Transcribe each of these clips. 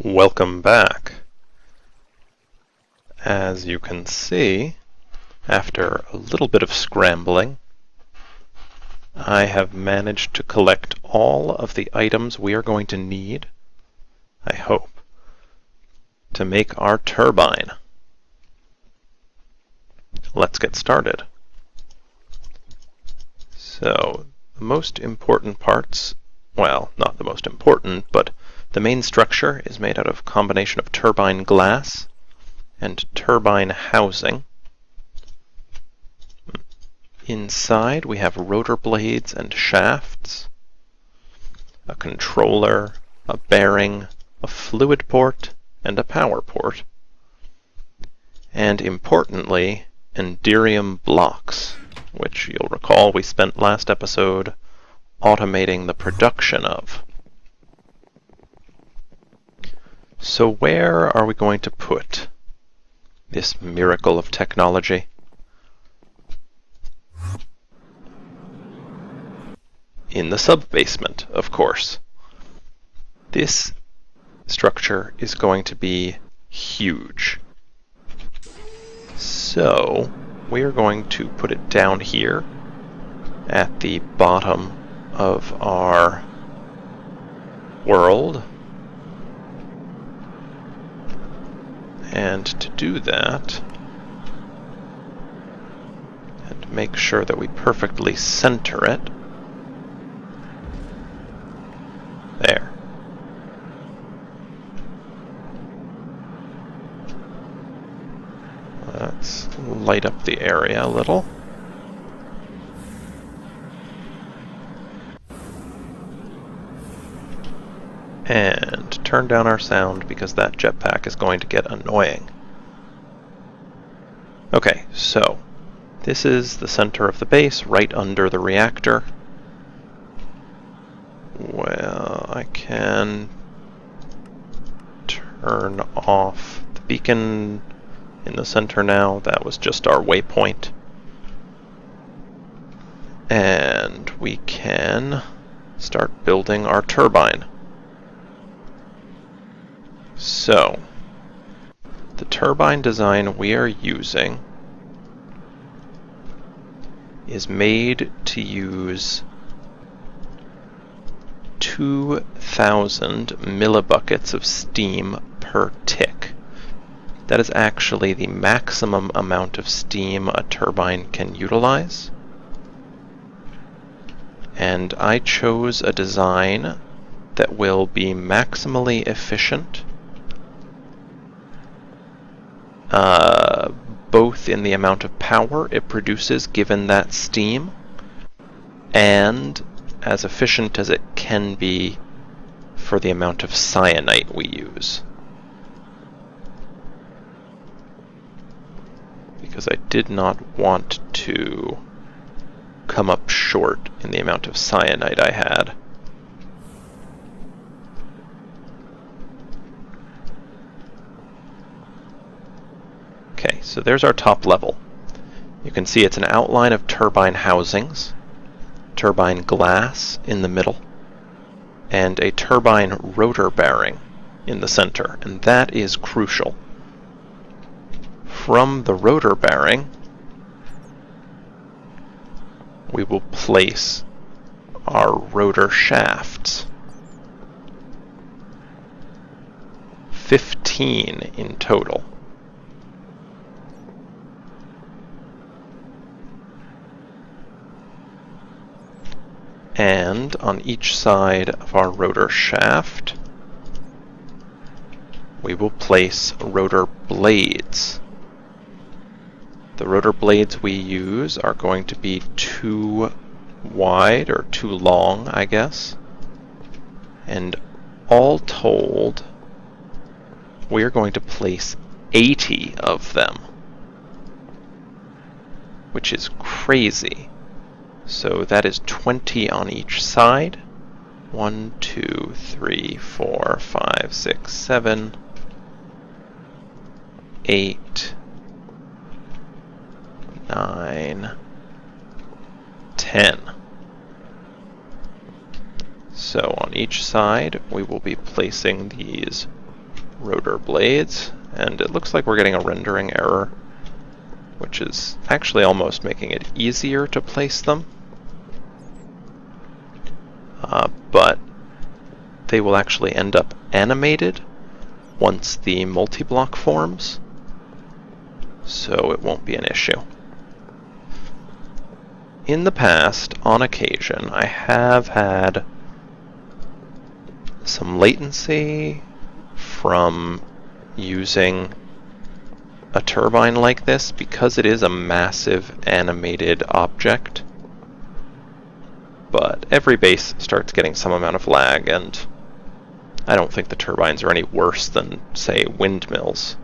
Welcome back. As you can see, after a little bit of scrambling, I have managed to collect all of the items we are going to need, I hope, to make our turbine. Let's get started. So, the most important parts, well, not the most important, but the main structure is made out of a combination of turbine glass and turbine housing. Inside we have rotor blades and shafts, a controller, a bearing, a fluid port, and a power port. And importantly, enderium blocks, which you'll recall we spent last episode automating the production of. So where are we going to put this miracle of technology? In the sub-basement, of course. This structure is going to be huge. So we are going to put it down here at the bottom of our world. And to do that, and make sure that we perfectly center it, there. Let's light up the area a little. And turn down our sound because that jetpack is going to get annoying. Okay, so this is the center of the base, right under the reactor. Well, I can turn off the beacon in the center now. That was just our waypoint. And we can start building our turbine. So, the turbine design we are using is made to use 2,000 millibuckets of steam per tick. That is actually the maximum amount of steam a turbine can utilize. And I chose a design that will be maximally efficient, both in the amount of power it produces given that steam, and as efficient as it can be for the amount of cyanite we use. Because I did not want to come up short in the amount of cyanite I had. Okay, so there's our top level. You can see it's an outline of turbine housings, turbine glass in the middle, and a turbine rotor bearing in the center, and that is crucial. From the rotor bearing, we will place our rotor shafts. 15 in total. And on each side of our rotor shaft, we will place rotor blades. The rotor blades we use are going to be too wide, or too long, I guess. And all told, we are going to place 80 of them, which is crazy. So that is 20 on each side. 1, 2, 3, 4, 5, 6, 7, 8, 9, 10. So on each side we will be placing these rotor blades, and it looks like we're getting a rendering error, which is actually almost making it easier to place them. But they will actually end up animated once the multi-block forms, so it won't be an issue. In the past, on occasion, I have had some latency from using a turbine like this because it is a massive animated object. But every base starts getting some amount of lag, and I don't think the turbines are any worse than, say, windmills.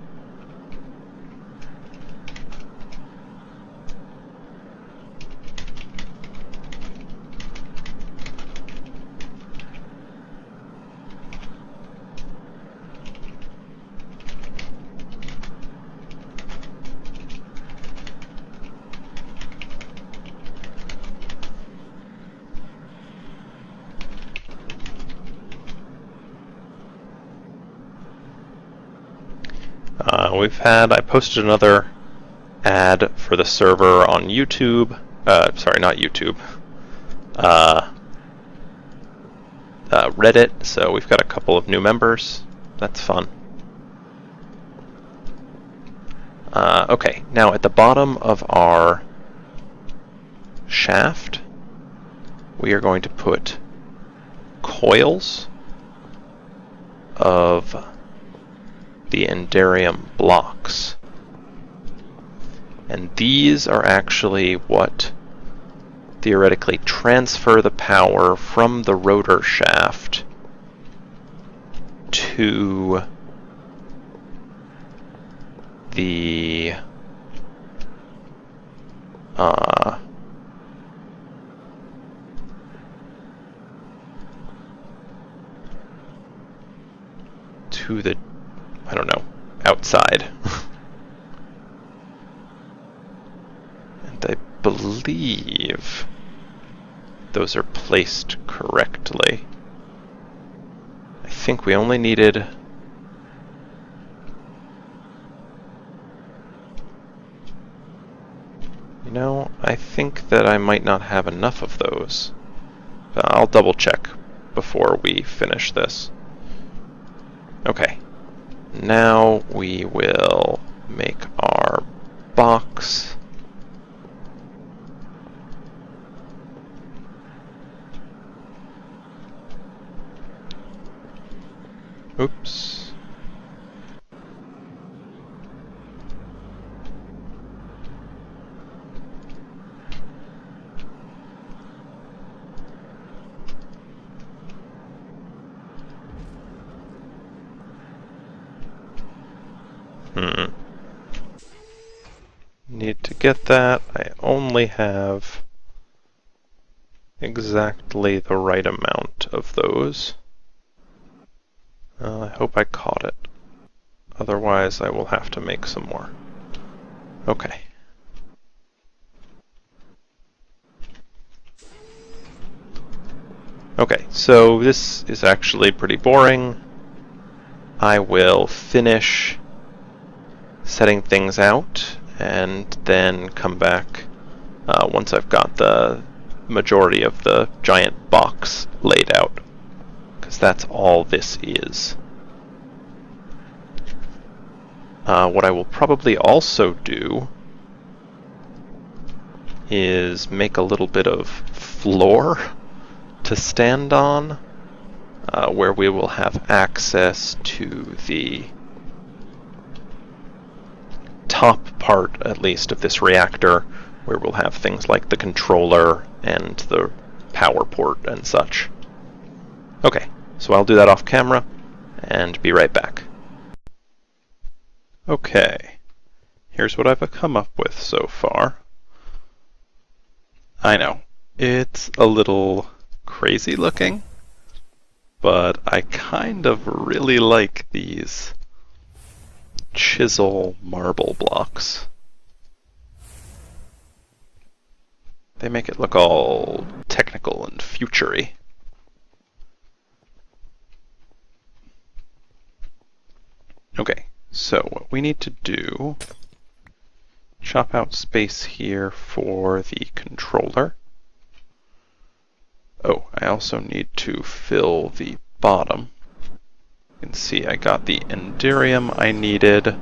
I posted another ad for the server on YouTube. Sorry, not YouTube. Reddit, so we've got a couple of new members. That's fun. Okay, now at the bottom of our shaft, we are going to put coils of the Enderium blocks. And these are actually what theoretically transfer the power from the rotor shaft to the I don't know, outside. And I believe those are placed correctly. I think we only needed I think that I might not have enough of those. I'll double check before we finish this. Okay. Now we will make our box. Oops. Need to get that. I only have exactly the right amount of those. I hope I caught it. Otherwise, I will have to make some more. Okay. Okay, so this is actually pretty boring. I will finish setting things out and then come back once I've got the majority of the giant box laid out, because that's all this is. What I will probably also do is make a little bit of floor to stand on, where we will have access to the top part, at least, of this reactor, where we'll have things like the controller and the power port and such. Okay, so I'll do that off camera and be right back. Okay, here's what I've come up with so far. I know, it's a little crazy looking, but I kind of really like these chisel marble blocks. They make it look all technical and futury. So what we need to do, chop out space here for the controller. Oh, I also need to fill the bottom. You can see I got the Enderium I needed,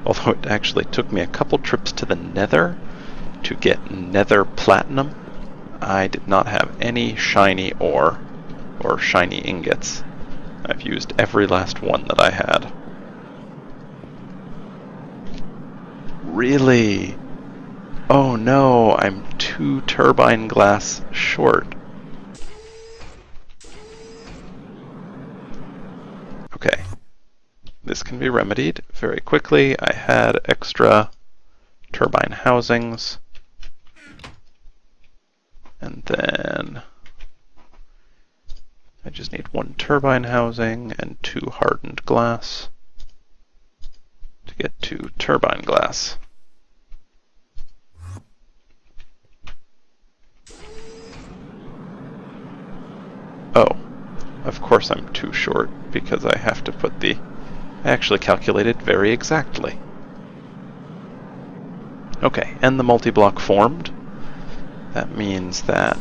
although it actually took me a couple trips to the Nether to get Nether Platinum. I did not have any shiny ore or shiny ingots. I've used every last one that I had. Really? Oh no, I'm 2 turbine glass short. Okay, this can be remedied very quickly. I had extra turbine housings. And then I just need 1 turbine housing and 2 hardened glass to get 2 turbine glass. Oh, of course I'm too short because I have to put the... I actually calculated very exactly. Okay, and the multi-block formed. That means that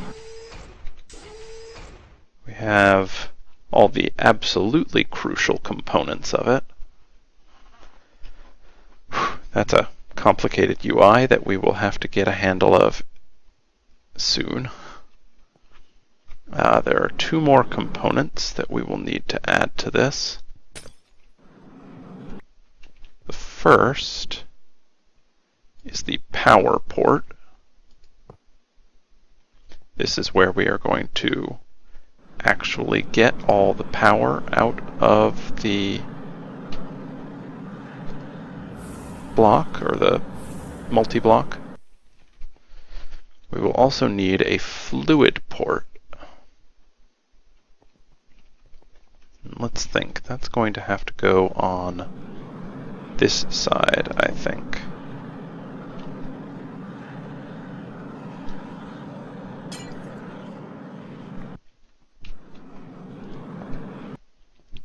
we have all the absolutely crucial components of it. That's a complicated UI that we will have to get a handle of soon. There are 2 more components that we will need to add to this. The first is the power port. This is where we are going to actually get all the power out of the block, or the multi-block. We will also need a fluid port. Let's think. That's going to have to go on this side, I think.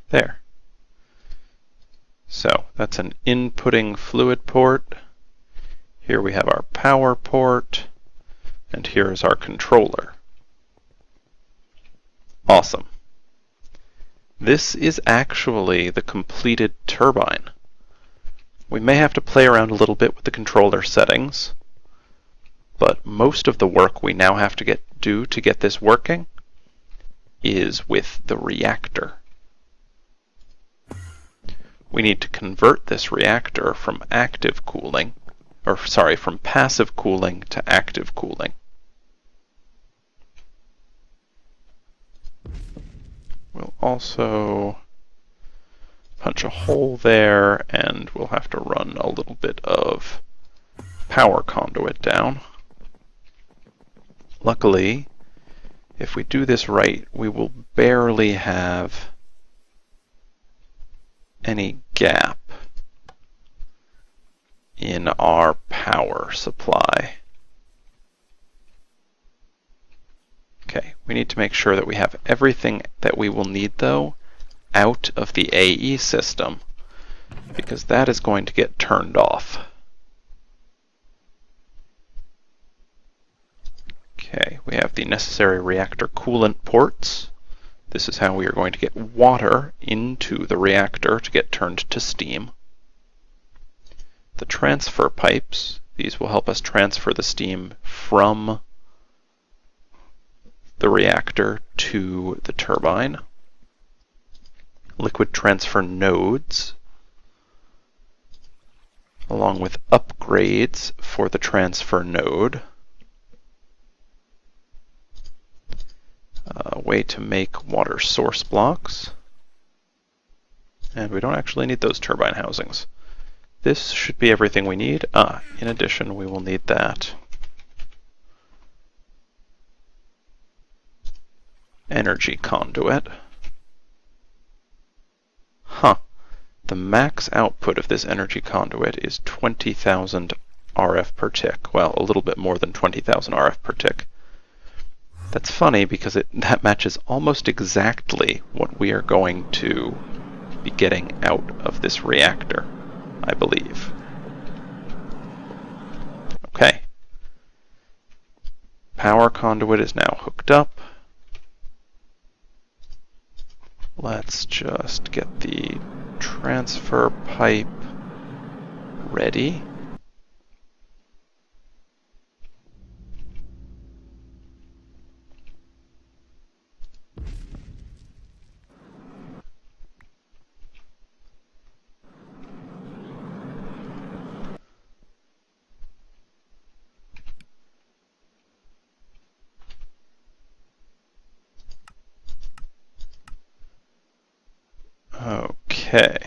There. So that's an inputting fluid port. Here we have our power port, and here is our controller. Awesome. This is actually the completed turbine. We may have to play around a little bit with the controller settings, but most of the work we now have to do to get this working is with the reactor. We need to convert this reactor from active cooling, or sorry, from passive cooling to active cooling. We'll also punch a hole there, and we'll have to run a little bit of power conduit down. Luckily, if we do this right, we will barely have any gap in our power supply. Okay, we need to make sure that we have everything that we will need, though, out of the AE system, because that is going to get turned off. Okay, we have the necessary reactor coolant ports. This is how we are going to get water into the reactor to get turned to steam. The transfer pipes, these will help us transfer the steam from the reactor to the turbine. Liquid transfer nodes, along with upgrades for the transfer node. A way to make water source blocks. And we don't actually need those turbine housings. This should be everything we need. In addition, we will need that. Energy conduit. The max output of this energy conduit is 20,000 RF per tick. Well, a little bit more than 20,000 RF per tick. That's funny because that matches almost exactly what we are going to be getting out of this reactor. I believe. Okay. Power conduit is now hooked up. Let's just get the transfer pipe ready. Okay.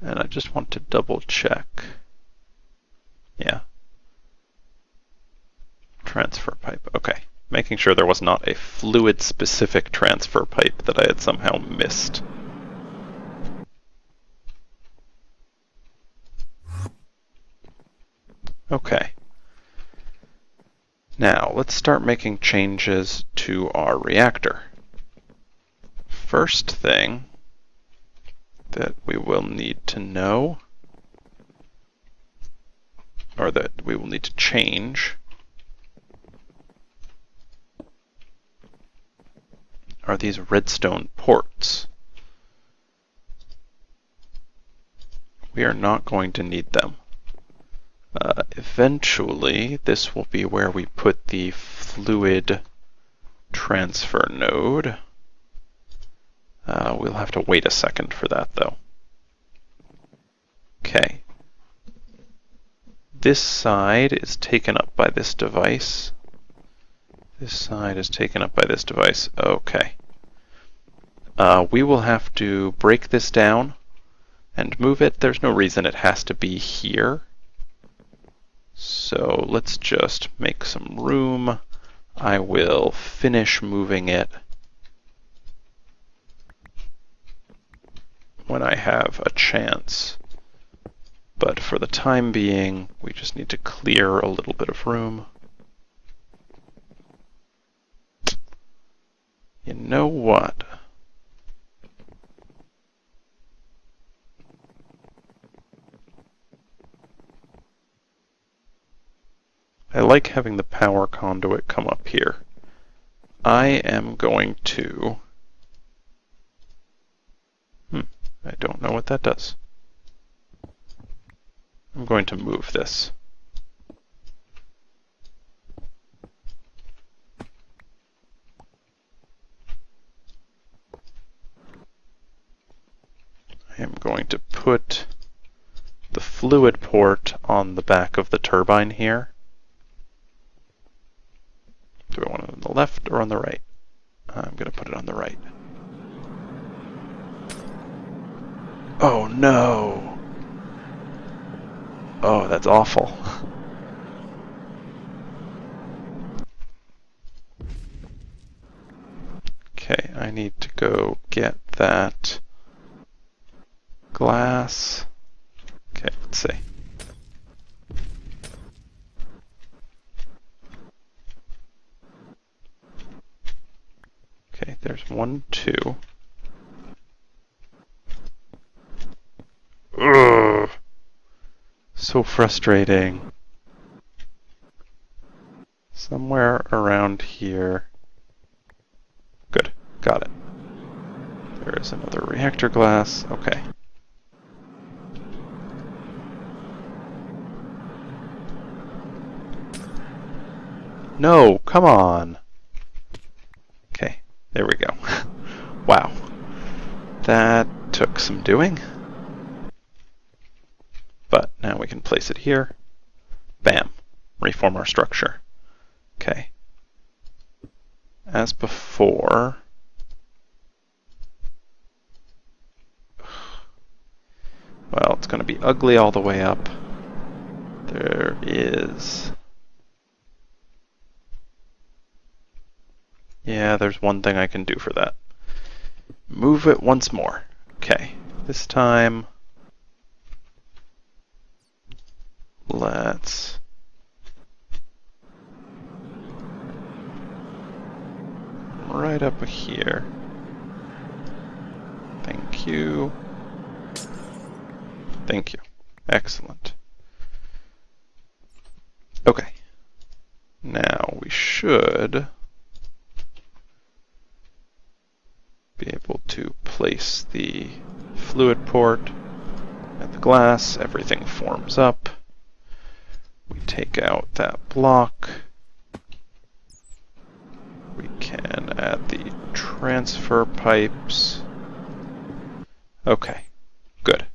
And I just want to double check. Yeah. Transfer pipe. Okay. Making sure there was not a fluid-specific transfer pipe that I had somehow missed. Okay. Now, let's start making changes to our reactor. First thing that we will need to know, or that we will need to change, are these redstone ports. We are not going to need them. Eventually, this will be where we put the fluid transfer node. We'll have to wait a second for that, though. Okay. This side is taken up by this device. This side is taken up by this device. Okay. We will have to break this down and move it. There's no reason it has to be here. So let's just make some room. I will finish moving it when I have a chance. But for the time being, we just need to clear a little bit of room. You know what? I like having the power conduit come up here. I am going to... I don't know what that does. I'm going to move this. I am going to put the fluid port on the back of the turbine here. Do I want it on the left or on the right? I'm going to put it on the right. Oh no! Oh, that's awful. Okay, I need to go get that glass. Okay, let's see. Okay, there's 1, 2. Ugh! So frustrating. Somewhere around here. Good, got it. There is another reactor glass. Okay. No, come on. Okay, there we go. Wow. That took some doing. But now we can place it here. Bam. Reform our structure. Okay. As before, well, it's going to be ugly all the way up. There is... Yeah, there's one thing I can do for that. Move it once more. Okay, this time let's right up here. Thank you. Thank you. Excellent. Okay. Now we should be able to place the fluid port at the glass. Everything forms up. We take out that block. We can add the transfer pipes. Okay, good.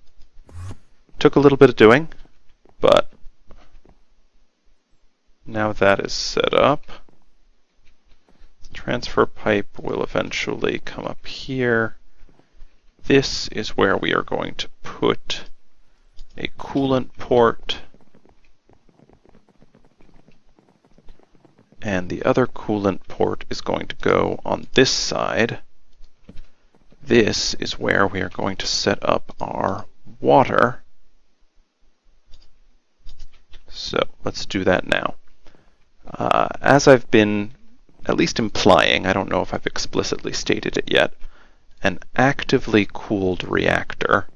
Took a little bit of doing, but now that is set up, the transfer pipe will eventually come up here. This is where we are going to put a coolant port, and the other coolant port is going to go on this side. This is where we are going to set up our water. So let's do that now. As I've been at least implying, I don't know if I've explicitly stated it yet, an actively cooled reactor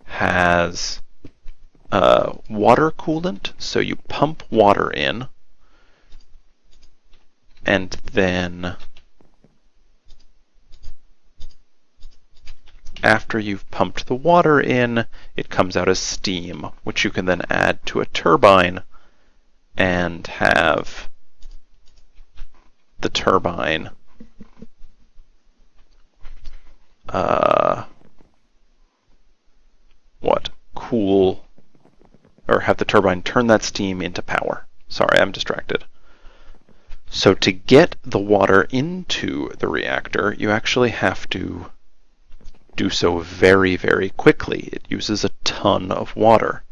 has water coolant, so you pump water in, and then after you've pumped the water in, it comes out as steam, which you can then add to a turbine and have the turbine cool, or have the turbine turn that steam into power. Sorry, I'm distracted. So to get the water into the reactor, you actually have to do so very, very quickly. It uses a ton of water.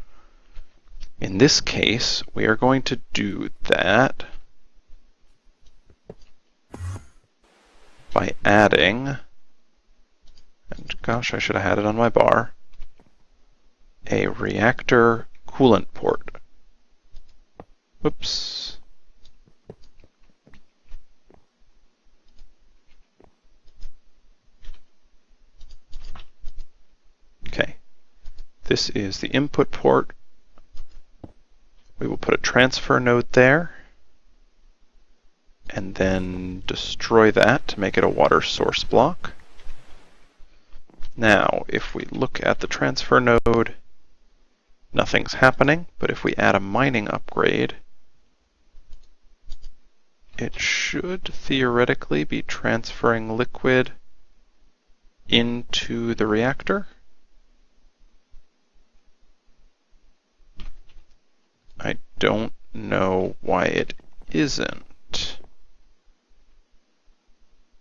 In this case, we are going to do that by adding, and gosh, I should have had it on my bar, a reactor coolant port. Whoops. Okay, this is the input port. We will put a transfer node there, and then destroy that to make it a water source block. Now, if we look at the transfer node, nothing's happening, but if we add a mining upgrade, it should theoretically be transferring liquid into the reactor. I don't know why it isn't.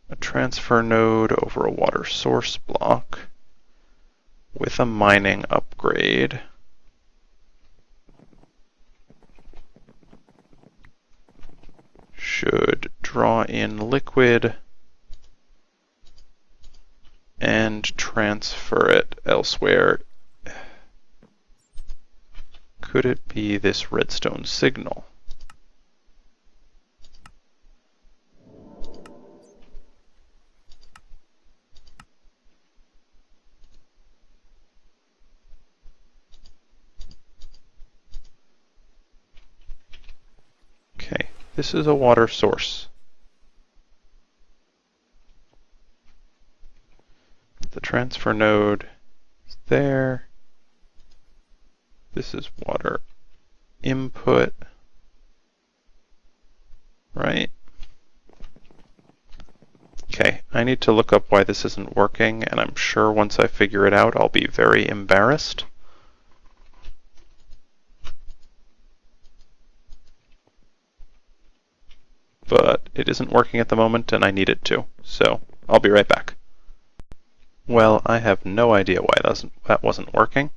A transfer node over a water source block with a mining upgrade should draw in liquid and transfer it elsewhere. Could it be this redstone signal? Okay, this is a water source. The transfer node is there. This is water input, right? Okay, I need to look up why this isn't working, and I'm sure once I figure it out, I'll be very embarrassed. But it isn't working at the moment, and I need it to, so I'll be right back. Well, I have no idea why that wasn't working.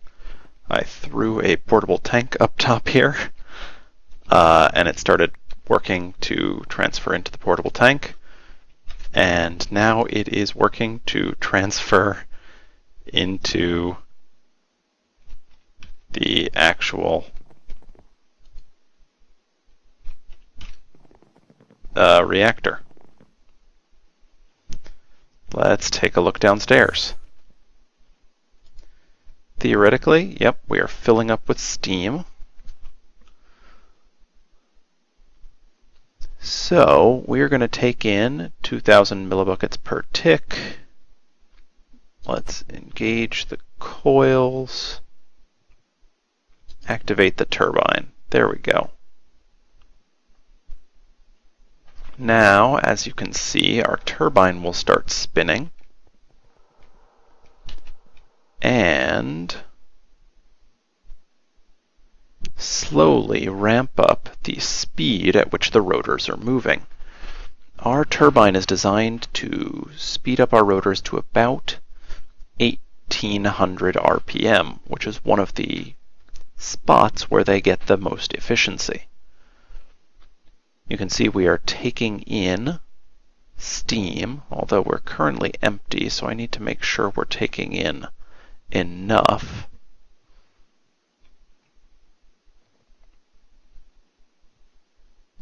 I threw a portable tank up top here, and it started working to transfer into the portable tank, and now it is working to transfer into the actual reactor. Let's take a look downstairs. Theoretically, yep, we are filling up with steam. So we're going to take in 2,000 millibuckets per tick. Let's engage the coils. Activate the turbine. There we go. Now, as you can see, our turbine will start spinning. And slowly ramp up the speed at which the rotors are moving. Our turbine is designed to speed up our rotors to about 1800 RPM, which is one of the spots where they get the most efficiency. You can see we are taking in steam, although we're currently empty, so I need to make sure we're taking in enough.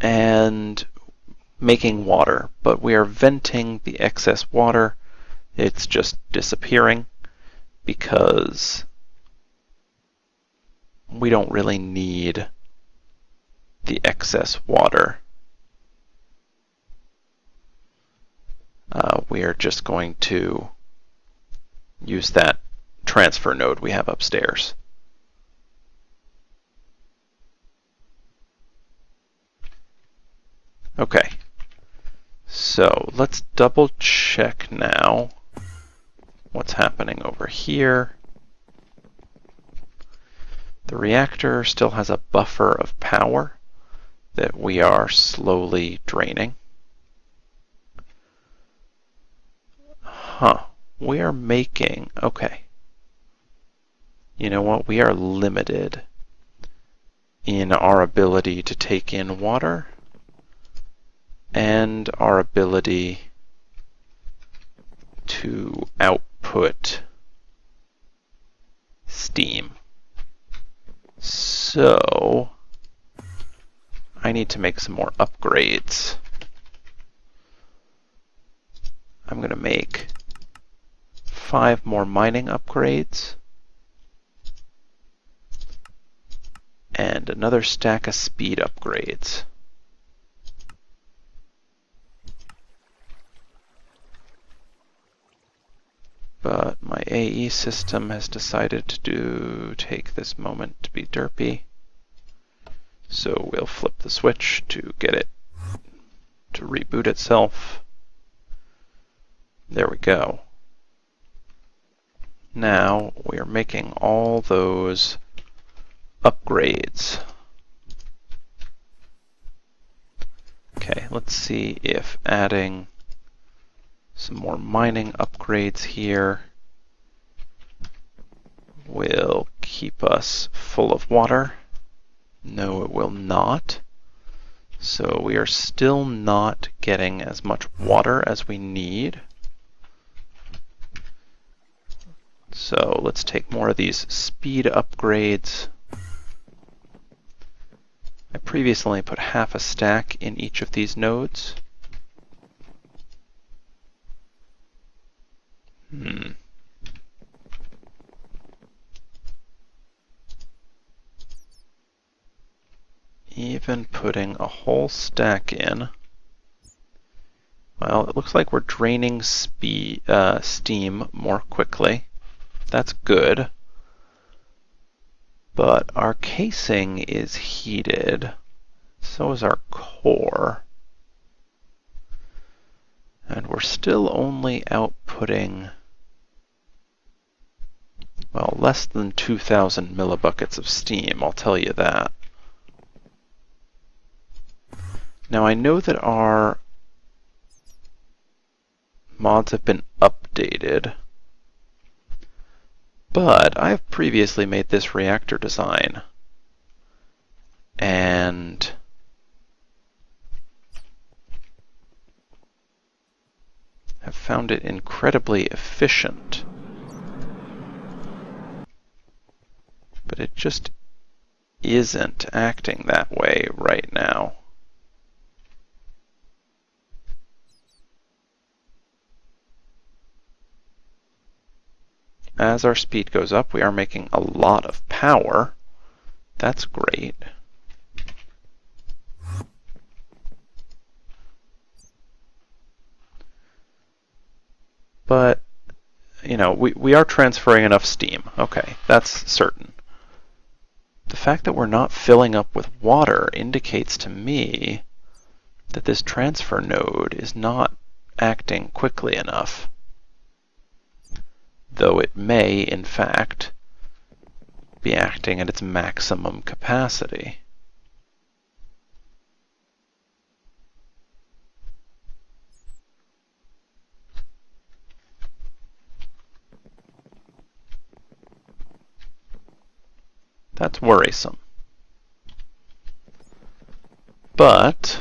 And making water, but we are venting the excess water. It's just disappearing because we don't really need the excess water. We are just going to use that transfer node we have upstairs. Okay, so let's double check now what's happening over here. The reactor still has a buffer of power that we are slowly draining. We are making, okay. You know what, we are limited in our ability to take in water and our ability to output steam. So I need to make some more upgrades. I'm going to make 5 more mining upgrades and another stack of speed upgrades. But my AE system has decided to take this moment to be derpy. So we'll flip the switch to get it to reboot itself. There we go. Now we are making all those upgrades. Okay, let's see if adding some more mining upgrades here will keep us full of water. No, it will not. So we are still not getting as much water as we need. So let's take more of these speed upgrades. I previously put half a stack in each of these nodes. Even putting a whole stack in, well, it looks like we're draining steam more quickly. That's good. But our casing is heated. So is our core. And we're still only outputting, well, less than 2,000 millibuckets of steam, I'll tell you that. Now I know that our mods have been updated, but I have previously made this reactor design and have found it incredibly efficient. But it just isn't acting that way right now. as our speed goes up, we are making a lot of power. That's great. But, you know, we are transferring enough steam. Okay, that's certain. The fact that we're not filling up with water indicates to me that this transfer node is not acting quickly enough, though it may, in fact, be acting at its maximum capacity. That's worrisome. But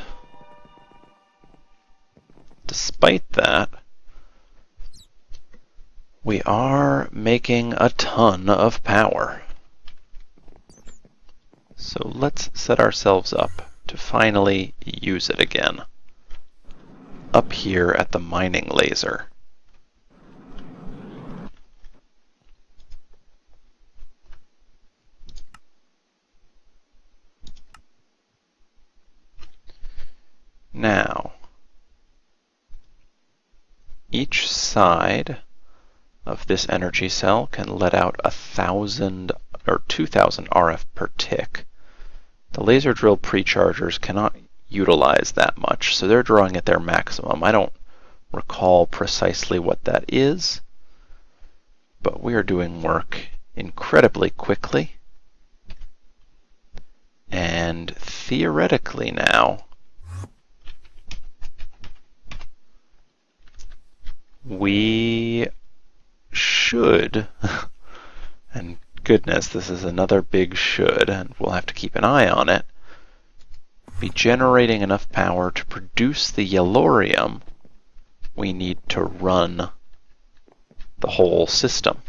despite that, we are making a ton of power. So let's set ourselves up to finally use it again, up here at the mining laser. Now, each side of this energy cell can let out 1,000 or 2,000 RF per tick. The laser drill prechargers cannot utilize that much, so they're drawing at their maximum. I don't recall precisely what that is, but we are doing work incredibly quickly. And theoretically now, we should, and goodness, this is another big should, and we'll have to keep an eye on it, be generating enough power to produce the yellorium we need to run the whole system.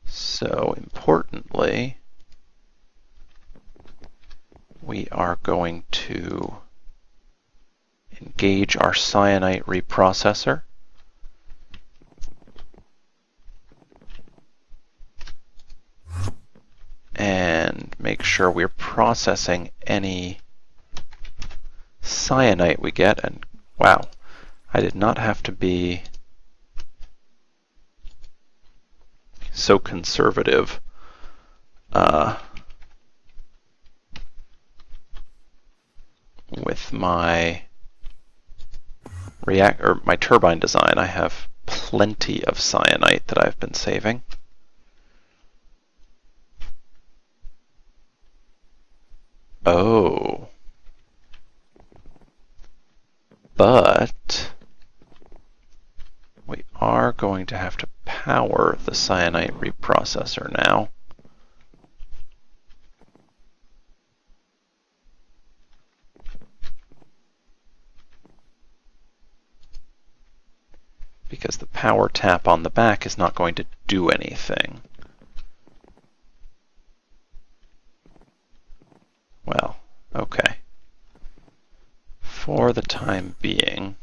So importantly, we are going to engage our cyanite reprocessor. And make sure we're processing any cyanite we get. And wow, I did not have to be so conservative with my my turbine design. I have plenty of cyanite that I've been saving. Oh. But we are going to have to power the cyanite reprocessor now. Because the power tap on the back is not going to do anything. Well, okay. For the time being,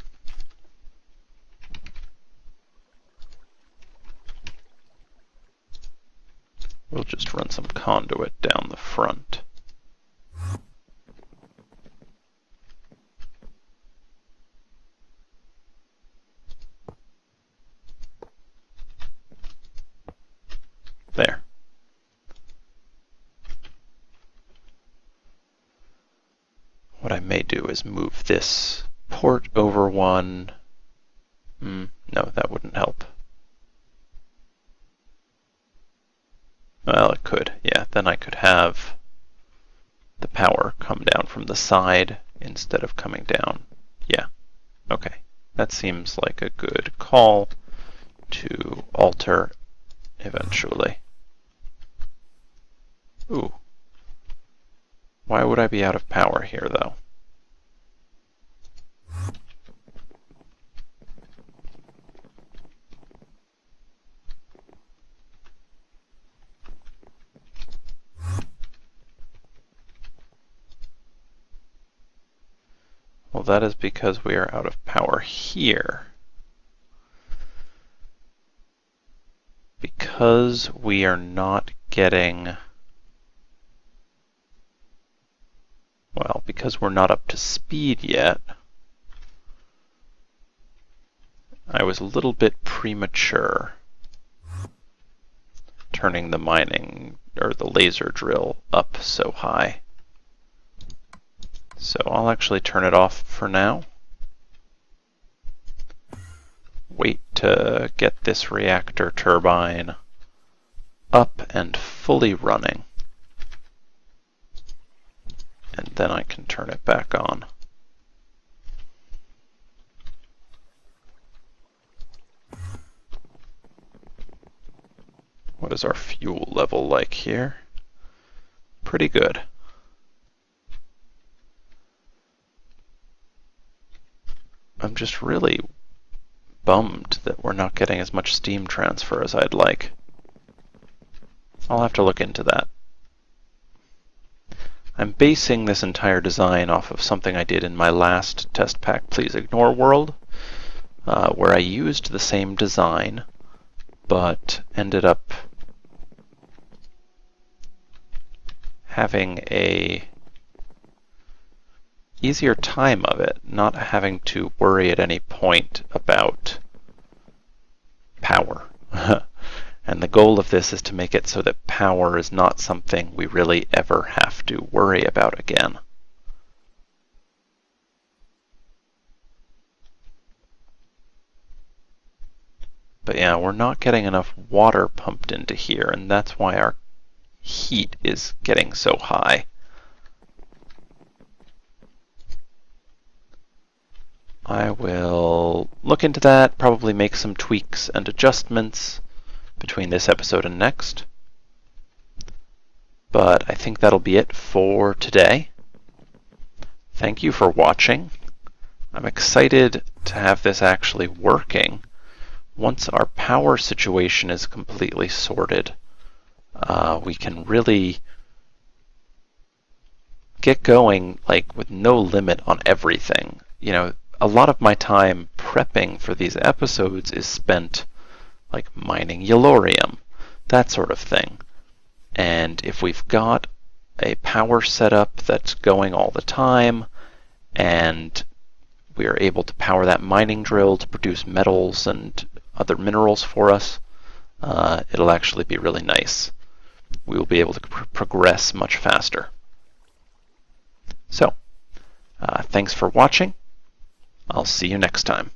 we'll just run some conduit down the front. There. What I may do is move this port over one. No, that wouldn't help. Well, it could. Yeah, then I could have the power come down from the side instead of coming down. Yeah, okay. That seems like a good call to alter eventually. Ooh. Why would I be out of power here, though? Well, that is because we are out of power here. because we are not getting, well, because we're not up to speed yet, I was a little bit premature turning the mining or the laser drill up so high. So I'll actually turn it off for now. Wait to get this reactor turbine up and fully running, and then I can turn it back on. What is our fuel level like here? Pretty good. I'm just really bummed that we're not getting as much steam transfer as I'd like. I'll have to look into that. I'm basing this entire design off of something I did in my last test pack Please Ignore world, where I used the same design, but ended up having a easier time of it, not having to worry at any point about power. And the goal of this is to make it so that power is not something we really ever have to worry about again. But yeah, we're not getting enough water pumped into here, and that's why our heat is getting so high. I will look into that, probably make some tweaks and adjustments between this episode and next. But I think that'll be it for today. Thank you for watching. I'm excited to have this actually working once our power situation is completely sorted. We can really get going like with no limit on everything. You know, a lot of my time prepping for these episodes is spent like mining yellorium, that sort of thing. And if we've got a power setup that's going all the time, and we are able to power that mining drill to produce metals and other minerals for us, it'll actually be really nice. We will be able to progress much faster. So, thanks for watching. I'll see you next time.